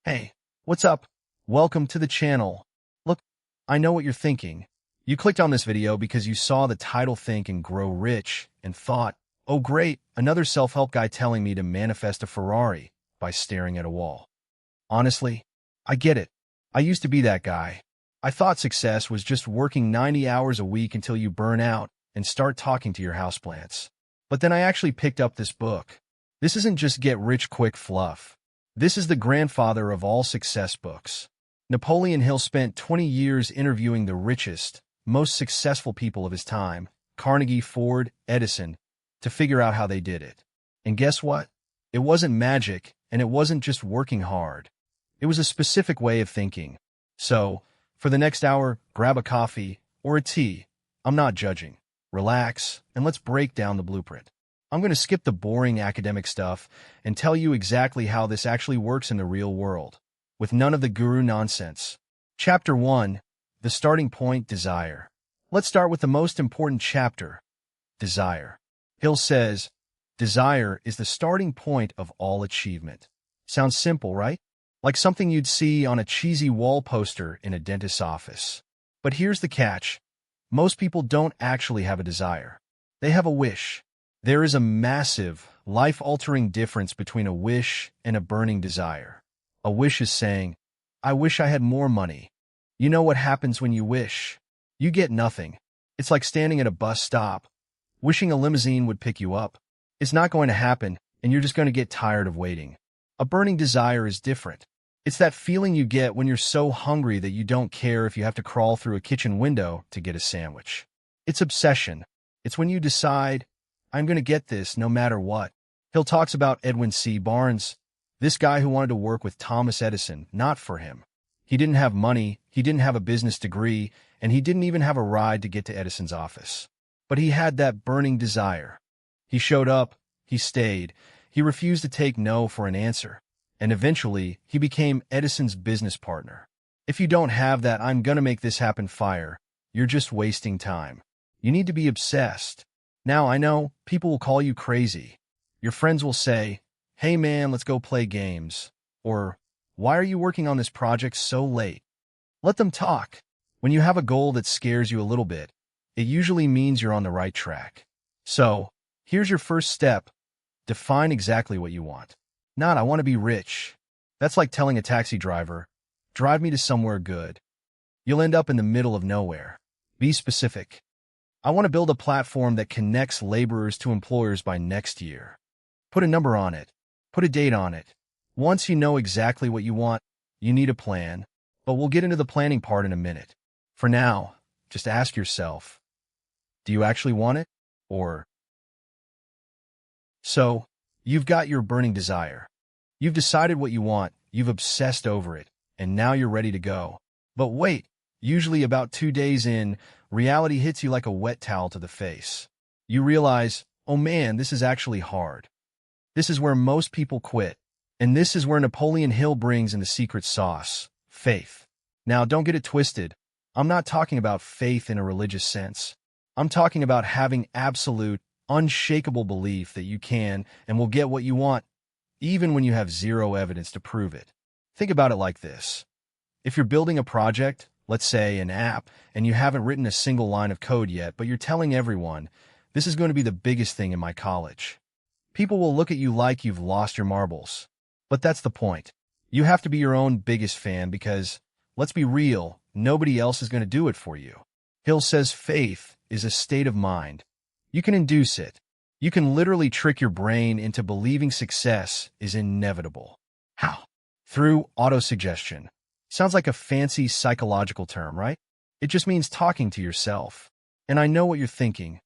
Hey, what's up? Welcome to the channel. Look, I know what you're thinking. You clicked on this video because you saw the title Think and Grow Rich and thought, oh great, another self-help guy telling me to manifest a Ferrari by staring at a wall. Honestly, I get it. I used to be that guy. I thought success was just working 90 hours a week until you burn out and start talking to your houseplants. But then I actually picked up this book. This isn't just get-rich-quick fluff. This is the grandfather of all success books. Napoleon Hill spent 20 years interviewing the richest, most successful people of his time, Carnegie, Ford, Edison, to figure out how they did it. And guess what? It wasn't magic, and it wasn't just working hard. It was a specific way of thinking. So, for the next hour, grab a coffee or a tea. I'm not judging. Relax, and let's break down the blueprint. I'm going to skip the boring academic stuff and tell you exactly how this actually works in the real world, with none of the guru nonsense. Chapter 1. The Starting Point, Desire. Let's start with the most important chapter, desire. Hill says, desire is the starting point of all achievement. Sounds simple, right? Like something you'd see on a cheesy wall poster in a dentist's office. But here's the catch. Most people don't actually have a desire. They have a wish. There is a massive, life-altering difference between a wish and a burning desire. A wish is saying, I wish I had more money. You know what happens when you wish? You get nothing. It's like standing at a bus stop, wishing a limousine would pick you up. It's not going to happen, and you're just going to get tired of waiting. A burning desire is different. It's that feeling you get when you're so hungry that you don't care if you have to crawl through a kitchen window to get a sandwich. It's obsession. It's when you decide, I'm going to get this no matter what. Hill talks about Edwin C. Barnes, this guy who wanted to work with Thomas Edison, not for him. He didn't have money, he didn't have a business degree, and he didn't even have a ride to get to Edison's office. But he had that burning desire. He showed up, he stayed, he refused to take no for an answer, and eventually he became Edison's business partner. If you don't have that I'm gonna make this happen fire, you're just wasting time. You need to be obsessed. Now, I know, people will call you crazy. Your friends will say, hey man, let's go play games. Or, why are you working on this project so late? Let them talk. When you have a goal that scares you a little bit, it usually means you're on the right track. So, here's your first step. Define exactly what you want. Not, I want to be rich. That's like telling a taxi driver, drive me to somewhere good. You'll end up in the middle of nowhere. Be specific. I want to build a platform that connects laborers to employers by next year. Put a number on it. Put a date on it. Once you know exactly what you want, you need a plan, but we'll get into the planning part in a minute. For now, just ask yourself, do you actually want it? Or... So, you've got your burning desire. You've decided what you want, you've obsessed over it, and now you're ready to go. But wait, usually about 2 days in, reality hits you like a wet towel to the face. You realize, oh man, this is actually hard. This is where most people quit. And this is where Napoleon Hill brings in the secret sauce, faith. Now, don't get it twisted. I'm not talking about faith in a religious sense. I'm talking about having absolute, unshakable belief that you can and will get what you want, even when you have zero evidence to prove it. Think about it like this. If you're building a project, let's say an app, and you haven't written a single line of code yet, but you're telling everyone, this is going to be the biggest thing in my college. People will look at you like you've lost your marbles. But that's the point. You have to be your own biggest fan because, let's be real, nobody else is going to do it for you. Hill says faith is a state of mind. You can induce it. You can literally trick your brain into believing success is inevitable. How? Through autosuggestion. Sounds like a fancy psychological term, right? It just means talking to yourself. And I know what you're thinking.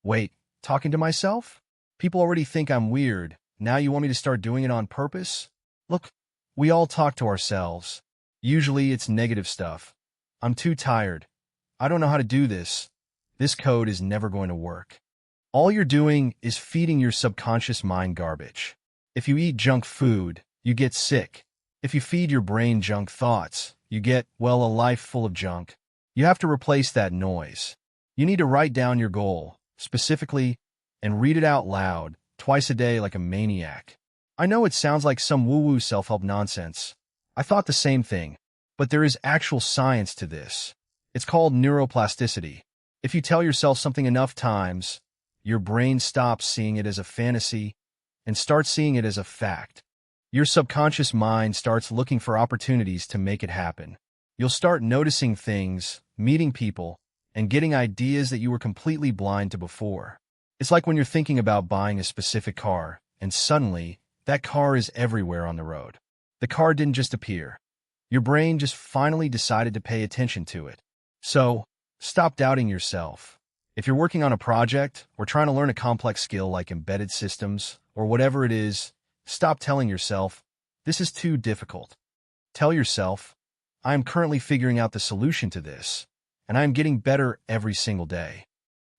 Wait, talking to myself? People already think I'm weird. Now you want me to start doing it on purpose? Look, we all talk to ourselves. Usually it's negative stuff. I'm too tired. I don't know how to do this. This code is never going to work. All you're doing is feeding your subconscious mind garbage. If you eat junk food, you get sick. If you feed your brain junk thoughts, you get, well, a life full of junk. You have to replace that noise. You need to write down your goal, specifically, and read it out loud, twice a day like a maniac. I know it sounds like some woo-woo self-help nonsense, I thought the same thing, but there is actual science to this. It's called neuroplasticity. If you tell yourself something enough times, your brain stops seeing it as a fantasy and starts seeing it as a fact. Your subconscious mind starts looking for opportunities to make it happen. You'll start noticing things, meeting people, and getting ideas that you were completely blind to before. It's like when you're thinking about buying a specific car, and suddenly, that car is everywhere on the road. The car didn't just appear. Your brain just finally decided to pay attention to it. So, stop doubting yourself. If you're working on a project or trying to learn a complex skill like embedded systems or whatever it is, stop telling yourself, this is too difficult. Tell yourself, I am currently figuring out the solution to this, and I am getting better every single day.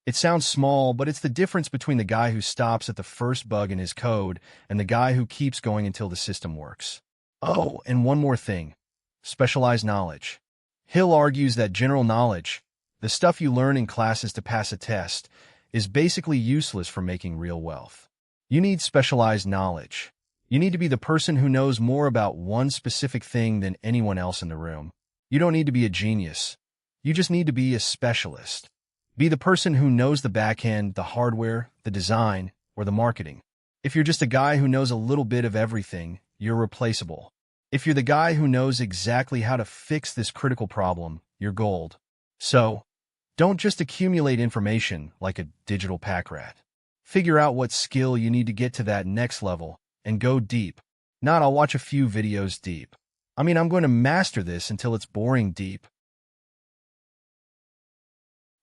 It sounds small, but it's the difference between the guy who stops at the first bug in his code and the guy who keeps going until the system works. Oh, and one more thing. Specialized knowledge. Hill argues that general knowledge, the stuff you learn in classes to pass a test, is basically useless for making real wealth. You need specialized knowledge. You need to be the person who knows more about one specific thing than anyone else in the room. You don't need to be a genius. You just need to be a specialist. Be the person who knows the back end, the hardware, the design, or the marketing. If you're just a guy who knows a little bit of everything, you're replaceable. If you're the guy who knows exactly how to fix this critical problem, you're gold. So, don't just accumulate information like a digital pack rat. Figure out what skill you need to get to that next level and go deep. Not I'll watch a few videos deep. I'm going to master this until it's boring deep.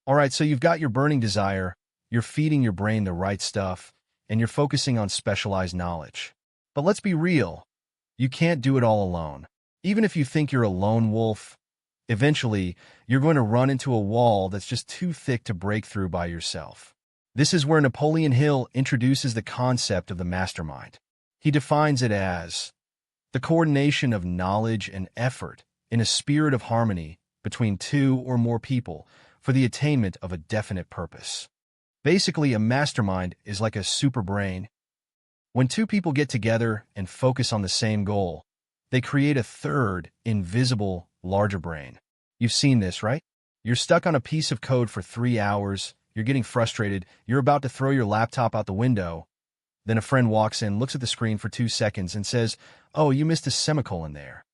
Alright, so you've got your burning desire, you're feeding your brain the right stuff, and you're focusing on specialized knowledge. But let's be real. You can't do it all alone. Even if you think you're a lone wolf, eventually, you're going to run into a wall that's just too thick to break through by yourself. This is where Napoleon Hill introduces the concept of the mastermind. He defines it as the coordination of knowledge and effort in a spirit of harmony between two or more people for the attainment of a definite purpose. Basically, a mastermind is like a super brain. When two people get together and focus on the same goal, they create a third, invisible, larger brain. You've seen this, right? You're stuck on a piece of code for 3 hours, you're getting frustrated, you're about to throw your laptop out the window. Then a friend walks in, looks at the screen for 2 seconds, and says, "Oh, you missed a semicolon there."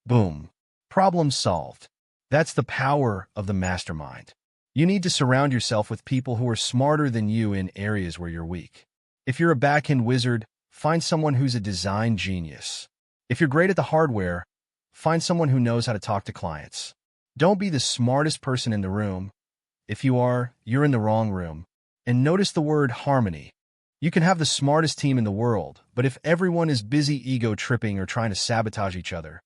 Boom. Problem solved. That's the power of the mastermind. You need to surround yourself with people who are smarter than you in areas where you're weak. If you're a back-end wizard, find someone who's a design genius. If you're great at the hardware, find someone who knows how to talk to clients. Don't be the smartest person in the room. If you are, you're in the wrong room. And notice the word harmony. You can have the smartest team in the world, but if everyone is busy ego-tripping or trying to sabotage each other,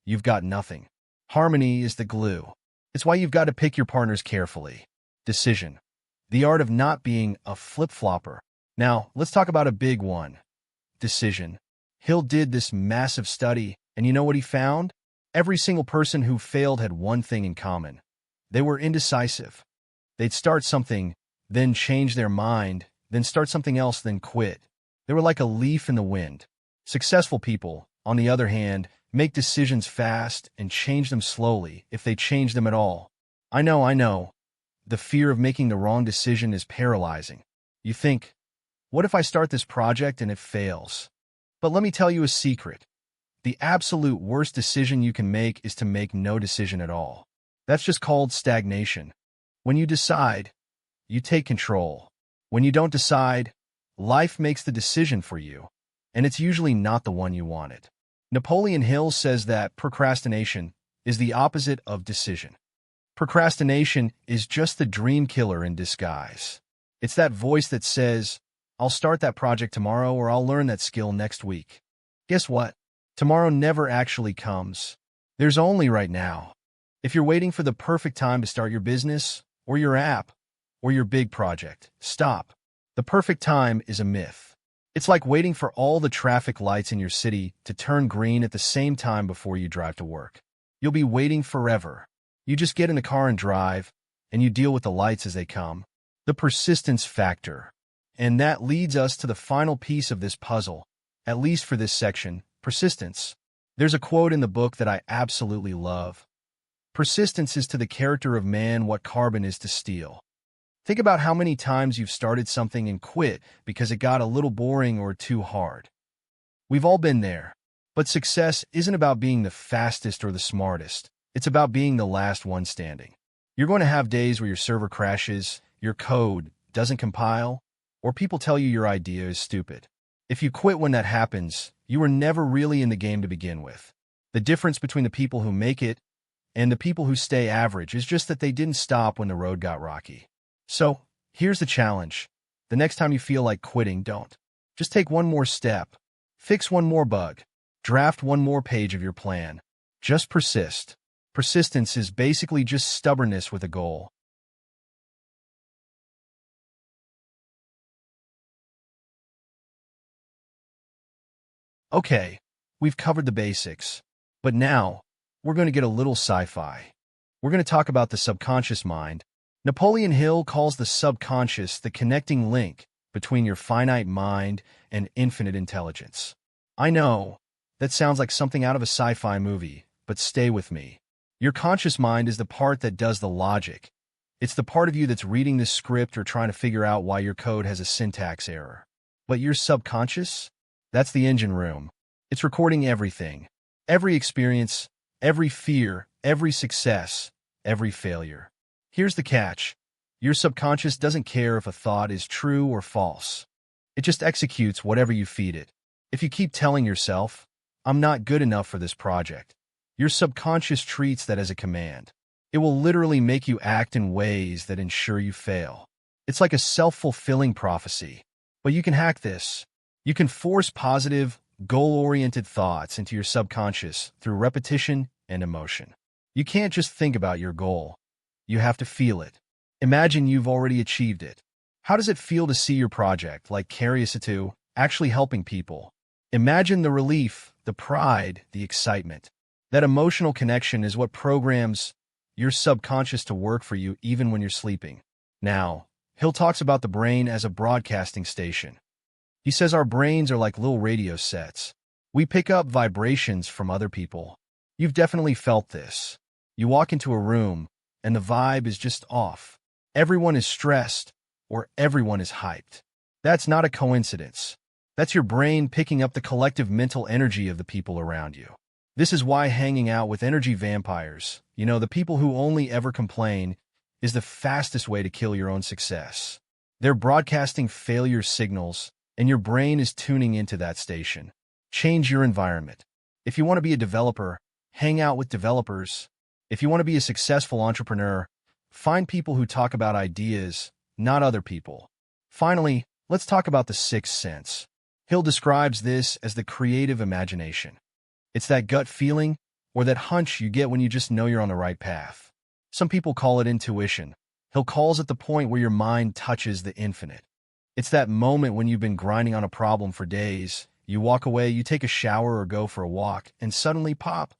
you've got nothing. Harmony is the glue. It's why you've got to pick your partners carefully. Decision. The art of not being a flip-flopper. Now, let's talk about a big one. Decision. Hill did this massive study, and you know what he found? Every single person who failed had one thing in common. They were indecisive. They'd start something, then change their mind, then start something else, then quit. They were like a leaf in the wind. Successful people, on the other hand, make decisions fast and change them slowly, if they change them at all. I know. The fear of making the wrong decision is paralyzing. You think, what if I start this project and it fails? But let me tell you a secret. The absolute worst decision you can make is to make no decision at all. That's just called stagnation. When you decide, you take control. When you don't decide, life makes the decision for you, and it's usually not the one you wanted. Napoleon Hill says that procrastination is the opposite of decision. Procrastination is just the dream killer in disguise. It's that voice that says, I'll start that project tomorrow or I'll learn that skill next week. Guess what? Tomorrow never actually comes. There's only right now. If you're waiting for the perfect time to start your business, or your app, or your big project, stop. The perfect time is a myth. It's like waiting for all the traffic lights in your city to turn green at the same time before you drive to work. You'll be waiting forever. You just get in the car and drive, and you deal with the lights as they come. The persistence factor. And that leads us to the final piece of this puzzle, at least for this section, persistence. There's a quote in the book that I absolutely love. Persistence is to the character of man what carbon is to steel. Think about how many times you've started something and quit because it got a little boring or too hard. We've all been there. But success isn't about being the fastest or the smartest. It's about being the last one standing. You're going to have days where your server crashes, your code doesn't compile, or people tell you your idea is stupid. If you quit when that happens, you were never really in the game to begin with. The difference between the people who make it and the people who stay average is just that they didn't stop when the road got rocky. So, here's the challenge. The next time you feel like quitting, don't. Just take one more step. Fix one more bug. Draft one more page of your plan. Just persist. Persistence is basically just stubbornness with a goal. Okay, we've covered the basics. But now, we're going to get a little sci-fi. We're going to talk about the subconscious mind. Napoleon Hill calls the subconscious the connecting link between your finite mind and infinite intelligence. I know, that sounds like something out of a sci-fi movie, but stay with me. Your conscious mind is the part that does the logic. It's the part of you that's reading this script or trying to figure out why your code has a syntax error. But your subconscious? That's the engine room. It's recording everything. Every experience, every fear, every success, every failure. Here's the catch. Your subconscious doesn't care if a thought is true or false. It just executes whatever you feed it. If you keep telling yourself, I'm not good enough for this project, your subconscious treats that as a command. It will literally make you act in ways that ensure you fail. It's like a self-fulfilling prophecy. But you can hack this. You can force positive, goal-oriented thoughts into your subconscious through repetition and emotion. You can't just think about your goal. You have to feel it. Imagine you've already achieved it. How does it feel to see your project, like Curiosity, actually helping people? Imagine the relief, the pride, the excitement. That emotional connection is what programs your subconscious to work for you even when you're sleeping. Now, Hill talks about the brain as a broadcasting station. He says our brains are like little radio sets. We pick up vibrations from other people. You've definitely felt this. You walk into a room, and the vibe is just off. Everyone is stressed, or everyone is hyped. That's not a coincidence. That's your brain picking up the collective mental energy of the people around you. This is why hanging out with energy vampires, the people who only ever complain, is the fastest way to kill your own success. They're broadcasting failure signals, and your brain is tuning into that station. Change your environment. If you want to be a developer, hang out with developers. If you want to be a successful entrepreneur, find people who talk about ideas, not other people. Finally, let's talk about the sixth sense. Hill describes this as the creative imagination. It's that gut feeling or that hunch you get when you just know you're on the right path. Some people call it intuition. Hill calls it the point where your mind touches the infinite. It's that moment when you've been grinding on a problem for days, you walk away, you take a shower or go for a walk, and suddenly pop.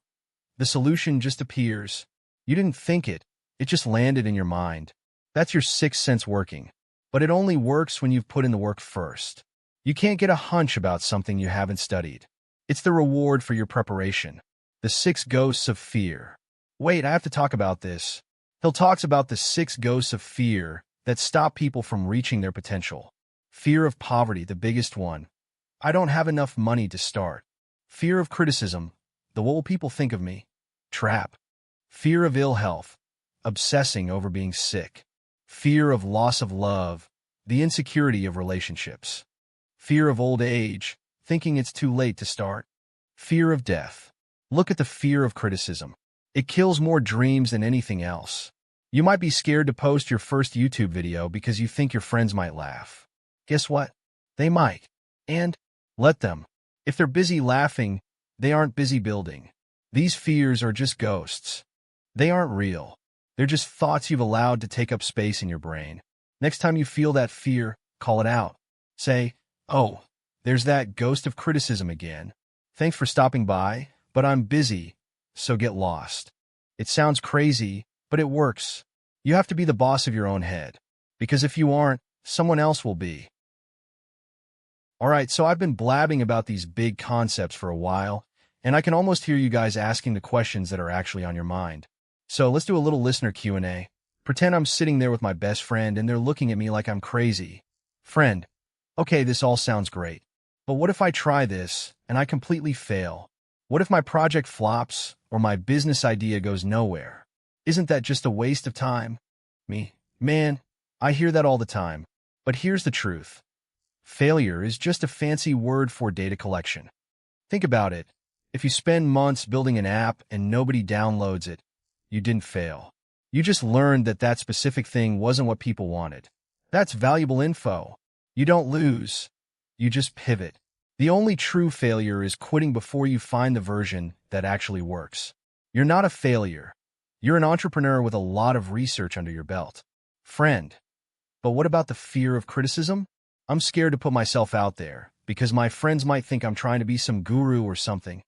The solution just appears. You didn't think it, it just landed in your mind. That's your sixth sense working. But it only works when you've put in the work first. You can't get a hunch about something you haven't studied. It's the reward for your preparation. The 6 ghosts of fear. Wait, I have to talk about this. Hill talks about the 6 ghosts of fear that stop people from reaching their potential. Fear of poverty, the biggest one. I don't have enough money to start. Fear of criticism. The what will people think of me? Trap. Fear of ill health. Obsessing over being sick. Fear of loss of love. The insecurity of relationships. Fear of old age. Thinking it's too late to start. Fear of death. Look at the fear of criticism. It kills more dreams than anything else. You might be scared to post your first YouTube video because you think your friends might laugh. Guess what? They might. And let them. If they're busy laughing, they aren't busy building. These fears are just ghosts. They aren't real. They're just thoughts you've allowed to take up space in your brain. Next time you feel that fear, call it out. Say, oh, there's that ghost of criticism again. Thanks for stopping by, but I'm busy, so get lost. It sounds crazy, but it works. You have to be the boss of your own head. Because if you aren't, someone else will be. Alright, so I've been blabbing about these big concepts for a while, and I can almost hear you guys asking the questions that are actually on your mind. So let's do a little listener Q&A. Pretend I'm sitting there with my best friend and they're looking at me like I'm crazy. Friend, okay, this all sounds great. But what if I try this and I completely fail? What if my project flops or my business idea goes nowhere? Isn't that just a waste of time? Me, man, I hear that all the time. But here's the truth. Failure is just a fancy word for data collection. Think about it. If you spend months building an app and nobody downloads it, you didn't fail. You just learned that that specific thing wasn't what people wanted. That's valuable info. You don't lose. You just pivot. The only true failure is quitting before you find the version that actually works. You're not a failure. You're an entrepreneur with a lot of research under your belt. Friend. But what about the fear of criticism? I'm scared to put myself out there because my friends might think I'm trying to be some guru or something.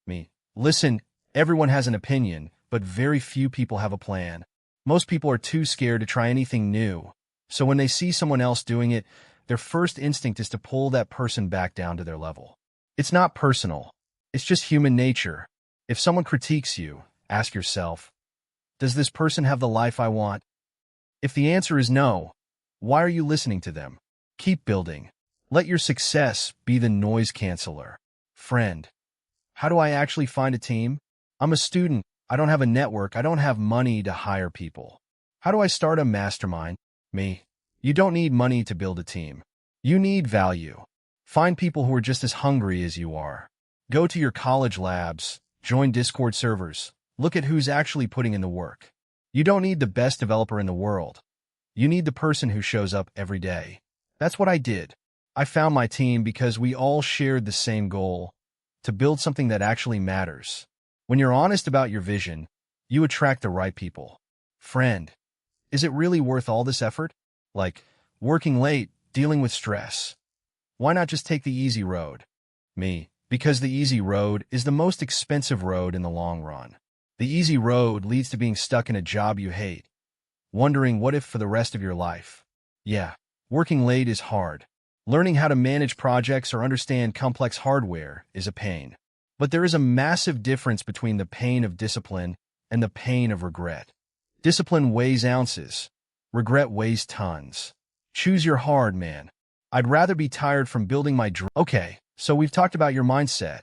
Me. Listen, everyone has an opinion, but very few people have a plan. Most people are too scared to try anything new. So when they see someone else doing it, their first instinct is to pull that person back down to their level. It's not personal. It's just human nature. If someone critiques you, ask yourself, does this person have the life I want? If the answer is no, why are you listening to them? Keep building. Let your success be the noise canceller. Friend, how do I actually find a team? I'm a student. I don't have a network. I don't have money to hire people. How do I start a mastermind? Me. You don't need money to build a team. You need value. Find people who are just as hungry as you are. Go to your college labs, join Discord servers, look at who's actually putting in the work. You don't need the best developer in the world. You need the person who shows up every day. That's what I did. I found my team because we all shared the same goal, to build something that actually matters. When you're honest about your vision, you attract the right people. Friend, is it really worth all this effort? Like, working late, dealing with stress. Why not just take the easy road? Me, because the easy road is the most expensive road in the long run. The easy road leads to being stuck in a job you hate, wondering what if for the rest of your life. Yeah, working late is hard. Learning how to manage projects or understand complex hardware is a pain. But there is a massive difference between the pain of discipline and the pain of regret. Discipline weighs ounces. Regret weighs tons. Choose your hard, man. I'd rather be tired from building my dream. Okay, so we've talked about your mindset.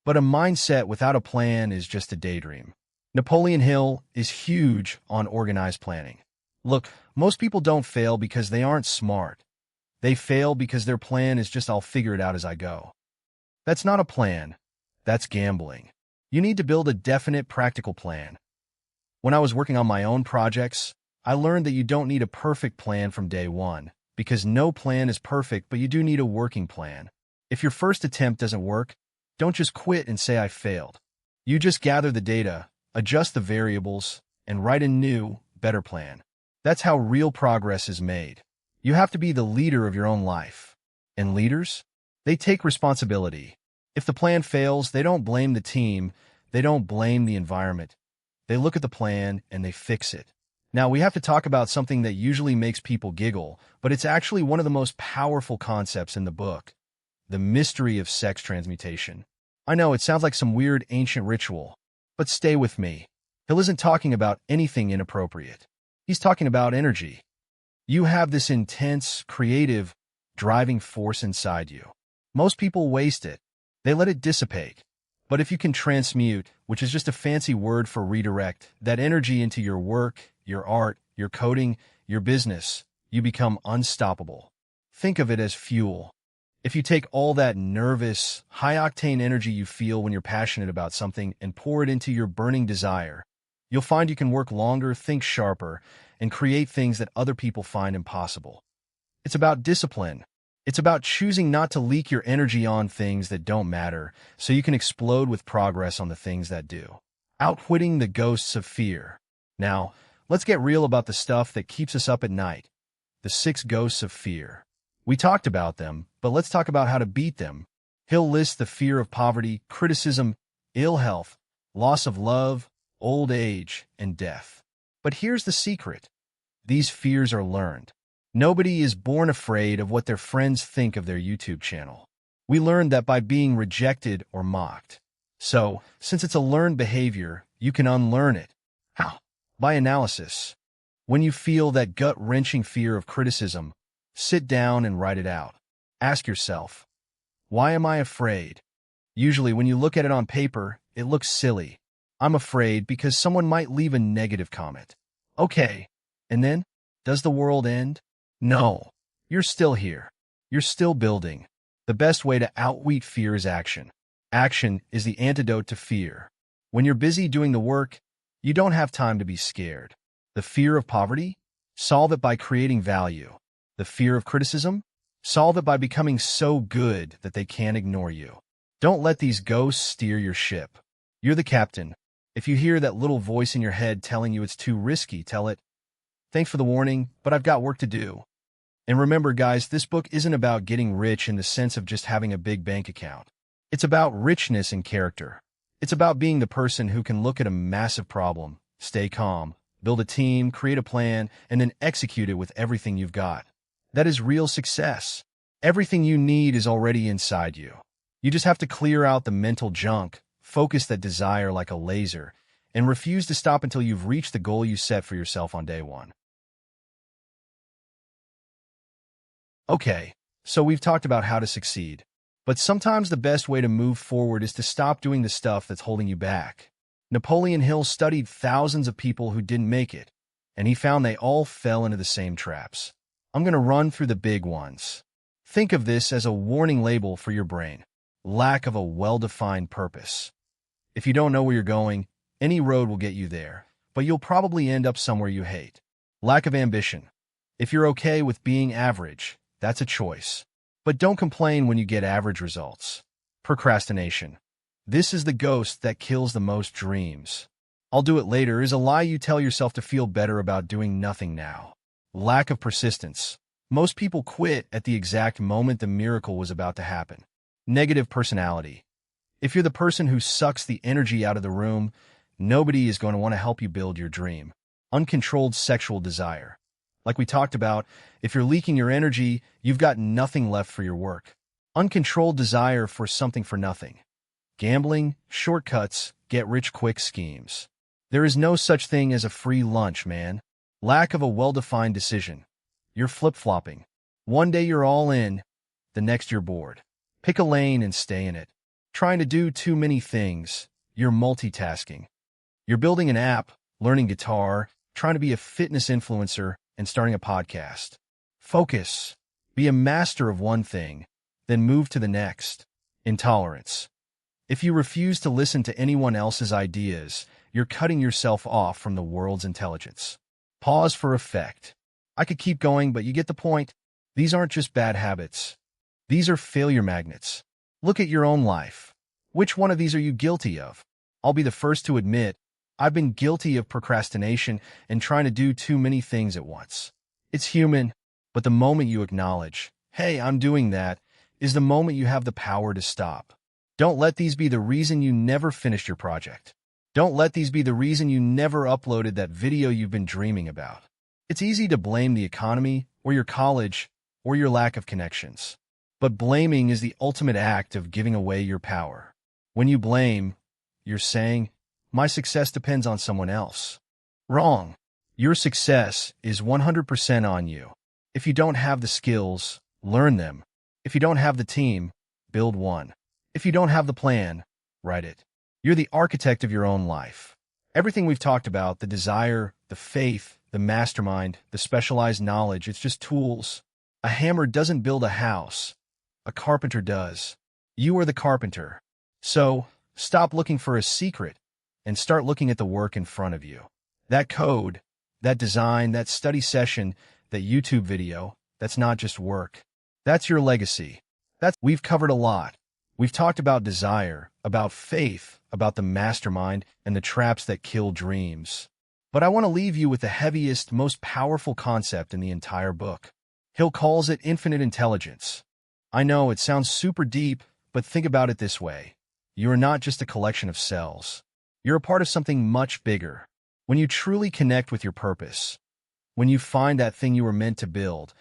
But a mindset without a plan is just a daydream. Napoleon Hill is huge on organized planning. Look, most people don't fail because they aren't smart. They fail because their plan is just I'll figure it out as I go. That's not a plan. That's gambling. You need to build a definite, practical plan. When I was working on my own projects, I learned that you don't need a perfect plan from day one, because no plan is perfect, but you do need a working plan. If your first attempt doesn't work, don't just quit and say I failed. You just gather the data, adjust the variables, and write a new, better plan. That's how real progress is made. You have to be the leader of your own life. And leaders? They take responsibility. If the plan fails, they don't blame the team, they don't blame the environment. They look at the plan and they fix it. Now, we have to talk about something that usually makes people giggle, but it's actually one of the most powerful concepts in the book. The mystery of sex transmutation. I know it sounds like some weird ancient ritual, but stay with me. Hill isn't talking about anything inappropriate. He's talking about energy. You have this intense, creative, driving force inside you. Most people waste it. They let it dissipate. But if you can transmute, which is just a fancy word for redirect, that energy into your work, your art, your coding, your business, you become unstoppable. Think of it as fuel. If you take all that nervous, high-octane energy you feel when you're passionate about something and pour it into your burning desire, you'll find you can work longer, think sharper, and create things that other people find impossible. It's about discipline. It's about choosing not to leak your energy on things that don't matter so you can explode with progress on the things that do. Outwitting the ghosts of fear. Now, let's get real about the stuff that keeps us up at night. The 6 ghosts of fear. We talked about them, but let's talk about how to beat them. Hill lists the fear of poverty, criticism, ill health, loss of love, old age, and death. But here's the secret. These fears are learned. Nobody is born afraid of what their friends think of their YouTube channel. We learned that by being rejected or mocked. So, since it's a learned behavior, you can unlearn it. How? By analysis. When you feel that gut-wrenching fear of criticism, sit down and write it out. Ask yourself, why am I afraid? Usually, when you look at it on paper, it looks silly. I'm afraid because someone might leave a negative comment. Okay, and then? Does the world end? No. You're still here. You're still building. The best way to outwit fear is action. Action is the antidote to fear. When you're busy doing the work, you don't have time to be scared. The fear of poverty? Solve it by creating value. The fear of criticism? Solve it by becoming so good that they can't ignore you. Don't let these ghosts steer your ship. You're the captain. If you hear that little voice in your head telling you it's too risky, tell it, "Thanks for the warning, but I've got work to do." And remember, guys, this book isn't about getting rich in the sense of just having a big bank account. It's about richness in character. It's about being the person who can look at a massive problem, stay calm, build a team, create a plan, and then execute it with everything you've got. That is real success. Everything you need is already inside you. You just have to clear out the mental junk, focus that desire like a laser, and refuse to stop until you've reached the goal you set for yourself on day one. Okay, so we've talked about how to succeed. But sometimes the best way to move forward is to stop doing the stuff that's holding you back. Napoleon Hill studied thousands of people who didn't make it, and he found they all fell into the same traps. I'm going to run through the big ones. Think of this as a warning label for your brain. Lack of a well-defined purpose. If you don't know where you're going, any road will get you there, but you'll probably end up somewhere you hate. Lack of ambition. If you're okay with being average, that's a choice. But don't complain when you get average results. Procrastination. This is the ghost that kills the most dreams. "I'll do it later" is a lie you tell yourself to feel better about doing nothing now. Lack of persistence. Most people quit at the exact moment the miracle was about to happen. Negative personality. If you're the person who sucks the energy out of the room, nobody is going to want to help you build your dream. Uncontrolled sexual desire. Like we talked about, if you're leaking your energy, you've got nothing left for your work. Uncontrolled desire for something for nothing. Gambling, shortcuts, get-rich-quick schemes. There is no such thing as a free lunch, man. Lack of a well-defined decision. You're flip-flopping. One day you're all in, the next you're bored. Pick a lane and stay in it. Trying to do too many things. You're multitasking. You're building an app, learning guitar, trying to be a fitness influencer, and starting a podcast. Focus. Be a master of one thing, then move to the next. Intolerance. If you refuse to listen to anyone else's ideas, you're cutting yourself off from the world's intelligence. Pause for effect. I could keep going, but you get the point. These aren't just bad habits. These are failure magnets. Look at your own life. Which one of these are you guilty of? I'll be the first to admit, I've been guilty of procrastination and trying to do too many things at once. It's human, but the moment you acknowledge, "Hey, I'm doing that," is the moment you have the power to stop. Don't let these be the reason you never finished your project. Don't let these be the reason you never uploaded that video you've been dreaming about. It's easy to blame the economy, or your college, or your lack of connections. But blaming is the ultimate act of giving away your power. When you blame, you're saying, "My success depends on someone else." Wrong. Your success is 100% on you. If you don't have the skills, learn them. If you don't have the team, build one. If you don't have the plan, write it. You're the architect of your own life. Everything we've talked about, the desire, the faith, the mastermind, the specialized knowledge, it's just tools. A hammer doesn't build a house. A carpenter does. You are the carpenter. So, stop looking for a secret and start looking at the work in front of you. That code, that design, that study session, that YouTube video, that's not just work. That's your legacy. We've covered a lot. We've talked about desire, about faith, about the mastermind, and the traps that kill dreams. But I want to leave you with the heaviest, most powerful concept in the entire book. Hill calls it infinite intelligence. I know it sounds super deep, but think about it this way. You are not just a collection of cells. You're a part of something much bigger. When you truly connect with your purpose, when you find that thing you were meant to build,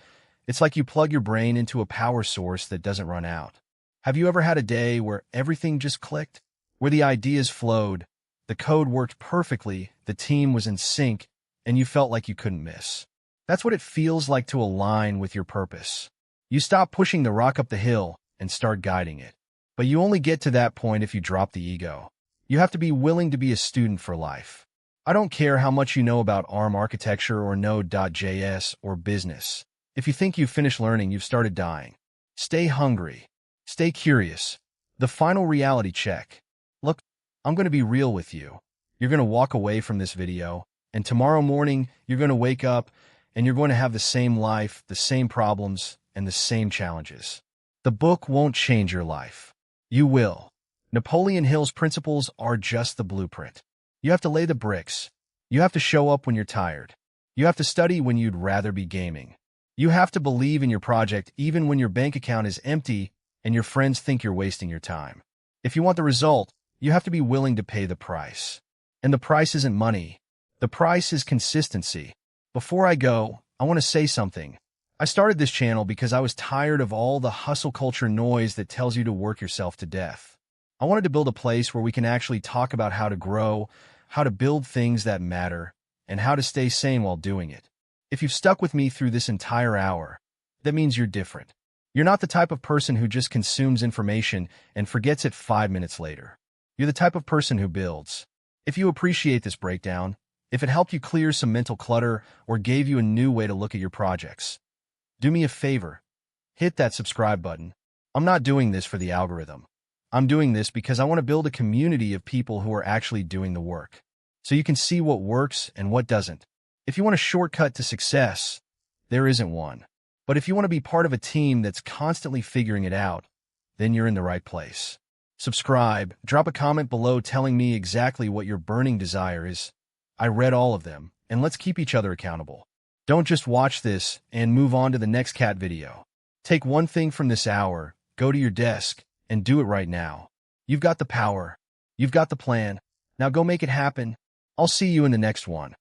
it's like you plug your brain into a power source that doesn't run out. Have you ever had a day where everything just clicked? where the ideas flowed, the code worked perfectly, the team was in sync, and you felt like you couldn't miss. That's what it feels like to align with your purpose. You stop pushing the rock up the hill and start guiding it. But you only get to that point if you drop the ego. You have to be willing to be a student for life. I don't care how much you know about ARM architecture or Node.js or business. If you think you've finished learning, you've started dying. Stay hungry. Stay curious. The final reality check. Look, I'm going to be real with you. You're going to walk away from this video, and tomorrow morning, you're going to wake up, and you're going to have the same life, the same problems, and the same challenges. The book won't change your life. You will. Napoleon Hill's principles are just the blueprint. You have to lay the bricks. You have to show up when you're tired. You have to study when you'd rather be gaming. You have to believe in your project even when your bank account is empty and your friends think you're wasting your time. If you want the result, you have to be willing to pay the price. And the price isn't money. The price is consistency. Before I go, I want to say something. I started this channel because I was tired of all the hustle culture noise that tells you to work yourself to death. I wanted to build a place where we can actually talk about how to grow, how to build things that matter, and how to stay sane while doing it. If you've stuck with me through this entire hour, that means you're different. You're not the type of person who just consumes information and forgets it 5 minutes later. You're the type of person who builds. If you appreciate this breakdown, if it helped you clear some mental clutter or gave you a new way to look at your projects, do me a favor. Hit that subscribe button. I'm not doing this for the algorithm. I'm doing this because I want to build a community of people who are actually doing the work, so you can see what works and what doesn't. If you want a shortcut to success, there isn't one. But if you want to be part of a team that's constantly figuring it out, then you're in the right place. Subscribe, drop a comment below telling me exactly what your burning desire is. I read all of them, and let's keep each other accountable. Don't just watch this and move on to the next cat video. Take one thing from this hour, go to your desk, and do it right now. You've got the power. You've got the plan. Now go make it happen. I'll see you in the next one.